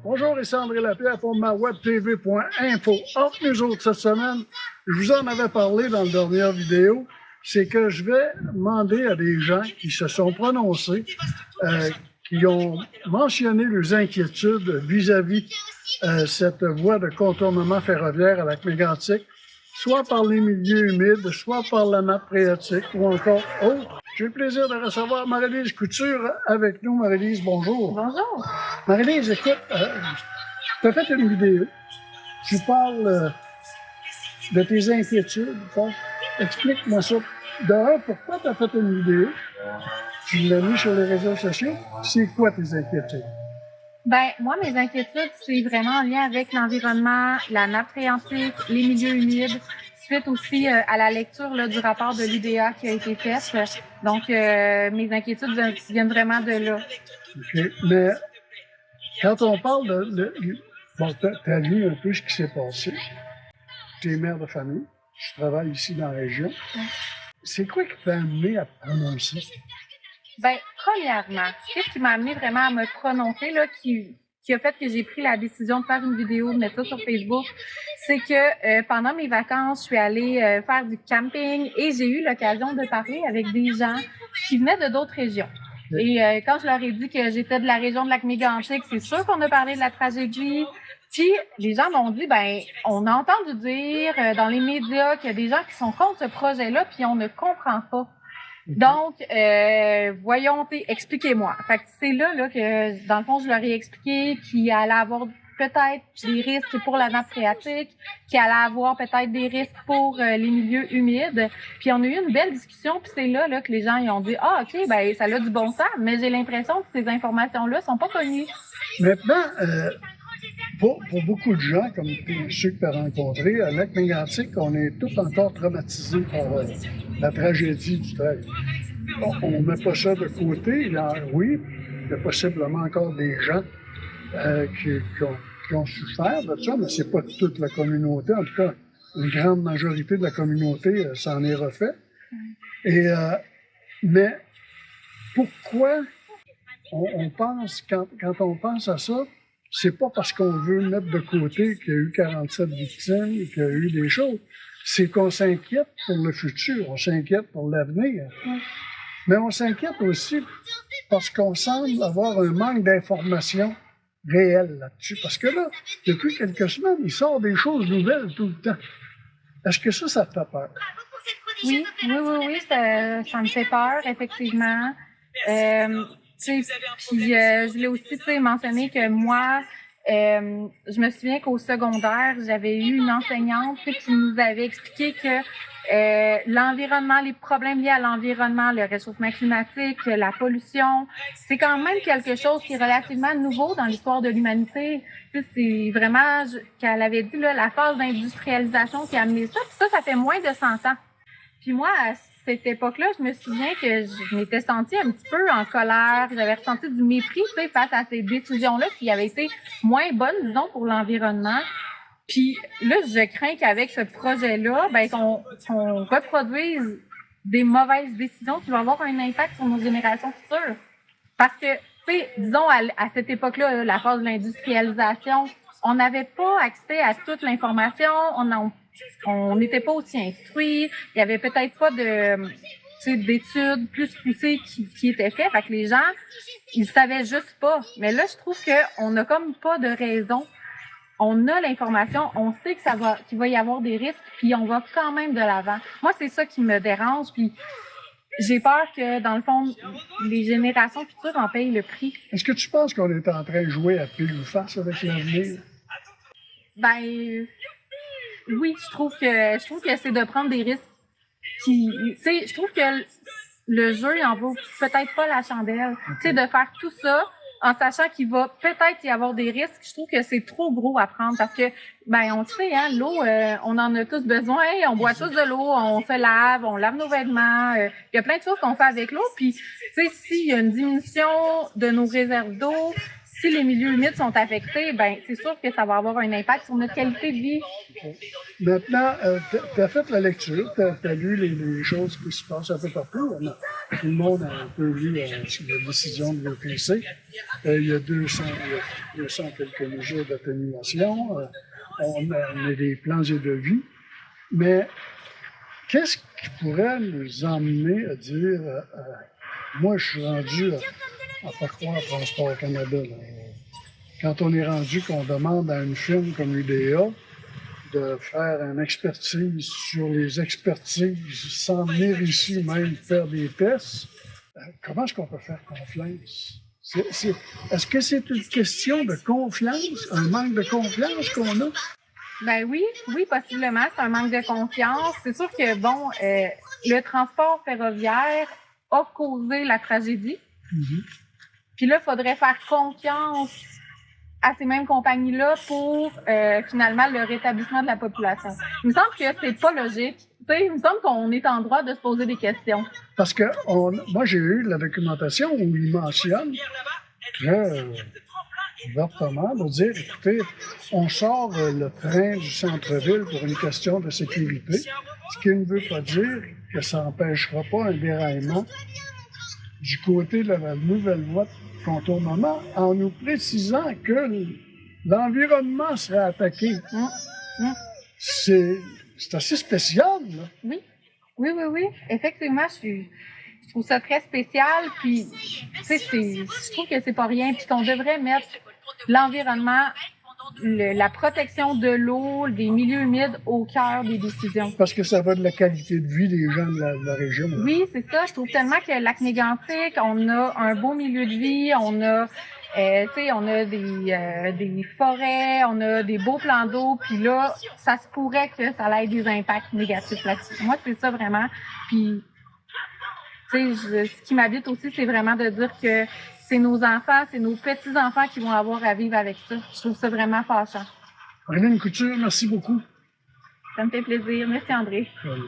Bonjour, ici André Lapierre pour ma webtv.info. Entre nous autres cette semaine, je vous en avais parlé dans la dernière vidéo, c'est que je vais demander à des gens qui se sont prononcés, qui ont mentionné leurs inquiétudes vis-à-vis cette voie de contournement ferroviaire à Lac-Mégantic, soit par les milieux humides, soit par la nappe phréatique ou encore autre. J'ai le plaisir de recevoir Marie-Lise Couture avec nous. Marie-Lise, bonjour. Bonjour. Marie-Lise, écoute, tu as fait une vidéo. Tu parles de tes inquiétudes. Explique-moi ça. D'abord, pourquoi tu as fait une vidéo? Tu l'as mis sur les réseaux sociaux. C'est quoi tes inquiétudes? Ben, moi, mes inquiétudes, c'est vraiment en lien avec l'environnement, la nappe phréatique, les milieux humides, suite aussi à la lecture là, du rapport de l'UDA qui a été fait. Donc, mes inquiétudes viennent vraiment de là. OK. Mais quand on parle bon, tu as lu un peu ce qui s'est passé. Tu es mère de famille. Tu travailles ici dans la région. C'est quoi qui t'a amené à te prononcer? Ben, premièrement, qu'est-ce qui m'a amené vraiment à me prononcer, là, qui a fait que j'ai pris la décision de faire une vidéo, de mettre ça sur Facebook, c'est que pendant mes vacances, je suis allée faire du camping et j'ai eu l'occasion de parler avec des gens qui venaient de d'autres régions. Et quand je leur ai dit que j'étais de la région de Lac-Mégantic, c'est sûr qu'on a parlé de la tragédie. Puis les gens m'ont dit, ben, on a entendu dire dans les médias qu'il y a des gens qui sont contre ce projet-là, puis on ne comprend pas. Donc, voyons, expliquez-moi. Fait que c'est là que, dans le fond, je leur ai expliqué qu'il allait avoir peut-être des risques pour la nappe phréatique, qu'il allait avoir peut-être des risques pour les milieux humides. Puis on a eu une belle discussion, puis c'est là que les gens ils ont dit « Ah, OK, ben ça a du bon sens, mais j'ai l'impression que ces informations-là sont pas connues. » Maintenant, pour beaucoup de gens, comme ceux que tu as rencontrés, à Lac-Mégantic, on est tous encore traumatisés par la tragédie du train. On ne met pas ça de côté. Oui, il y a possiblement encore des gens qui ont souffert de ça, mais c'est pas toute la communauté. En tout cas, une grande majorité de la communauté s'en est refait. Mais pourquoi on pense, quand on pense à ça, c'est pas parce qu'on veut mettre de côté qu'il y a eu 47 victimes et qu'il y a eu des choses. C'est qu'on s'inquiète pour le futur, on s'inquiète pour l'avenir. Mais on s'inquiète aussi parce qu'on semble avoir un manque d'informations réelles là-dessus. Parce que là, depuis quelques semaines, il sort des choses nouvelles tout le temps. Est-ce que ça te fait peur? Oui, ça me fait peur, effectivement. Puis je l'ai aussi mentionné que moi, je me souviens qu'au secondaire, j'avais eu une enseignante qui nous avait expliqué que l'environnement, les problèmes liés à l'environnement, le réchauffement climatique, la pollution, c'est quand même quelque chose qui est relativement nouveau dans l'histoire de l'humanité. C'est vraiment, qu'elle avait dit, là, la phase d'industrialisation qui a amené ça. Puis ça fait moins de 100 ans. Puis moi, à cette époque-là, je me souviens que je m'étais sentie un petit peu en colère. J'avais ressenti du mépris, face à ces décisions-là qui avaient été moins bonnes, disons, pour l'environnement. Puis là, je crains qu'avec ce projet-là, ben qu'on reproduise des mauvaises décisions qui vont avoir un impact sur nos générations futures. Parce que, disons, à cette époque-là, la phase de l'industrialisation, on n'avait pas accès à toute l'information, on n'était pas aussi instruits, il y avait peut-être pas d'études plus poussées qui étaient faites, fait que les gens, ils savaient juste pas. Mais là, je trouve qu'on n'a comme pas de raison. On a l'information, on sait qu'il va y avoir des risques, puis on va quand même de l'avant. Moi, c'est ça qui me dérange, puis j'ai peur que, dans le fond, les générations futures en payent le prix. Est-ce que tu penses qu'on est en train de jouer à pile ou face avec l'avenir? Ben, oui, je trouve que c'est de prendre des risques je trouve que le jeu, il en vaut peut-être pas la chandelle. Tu sais, de faire tout ça en sachant qu'il va peut-être y avoir des risques, je trouve que c'est trop gros à prendre parce que, ben, on le sait, hein, l'eau, on en a tous besoin, on boit tous de l'eau, on se lave, on lave nos vêtements, il y a plein de choses qu'on fait avec l'eau, puis, tu sais, s'il y a une diminution de nos réserves d'eau, si les milieux humides sont affectés, ben c'est sûr que ça va avoir un impact sur notre qualité de vie. Maintenant, tu as fait la lecture, tu as lu les choses qui se passent un peu partout. Tout le monde a un peu vu la décision de l'OPC. Il y a 200 quelques mesures d'atténuation. On a des plans et devis. Mais qu'est-ce qui pourrait nous emmener à dire moi, je suis rendu à pas croire à Transport Canada. Là. Quand on est rendu qu'on demande à une firme comme UDA de faire une expertise sur les expertises sans venir ici même faire des tests, comment est-ce qu'on peut faire confiance? Est-ce que c'est une question de confiance, un manque de confiance qu'on a? Ben oui, possiblement, c'est un manque de confiance. C'est sûr que, bon, le transport ferroviaire a causé la tragédie. Mm-hmm. Puis là, il faudrait faire confiance à ces mêmes compagnies-là pour, finalement, le rétablissement de la population. Il me semble que c'est pas logique. Tu sais, il me semble qu'on est en droit de se poser des questions. Parce que moi, j'ai eu la documentation où il mentionne très ouvertement de dire, écoutez, on sort le train du centre-ville pour une question de sécurité, ce qui ne veut pas dire que ça n'empêchera pas un déraillement du côté de la nouvelle voie de contournement en nous précisant que l'environnement serait attaqué. C'est assez spécial, là. Oui. Effectivement, je trouve ça très spécial. Puis, tu sais, je trouve que c'est pas rien. Puis qu'on devrait mettre l'environnement, la protection de l'eau, des milieux humides au cœur des décisions. Parce que ça va de la qualité de vie des gens de la région. Là. Oui, c'est ça. Je trouve tellement que Lac-Mégantic, on a un beau milieu de vie, on a, on a des forêts, on a des beaux plans d'eau, puis là, ça se pourrait que ça ait des impacts négatifs là-dessus. Moi, c'est ça vraiment. Puis, ce qui m'habite aussi, c'est vraiment de dire que c'est nos enfants, c'est nos petits-enfants qui vont avoir à vivre avec ça. Je trouve ça vraiment fâchant. Marlène Couture, merci beaucoup. Ça me fait plaisir. Merci, André. Salut.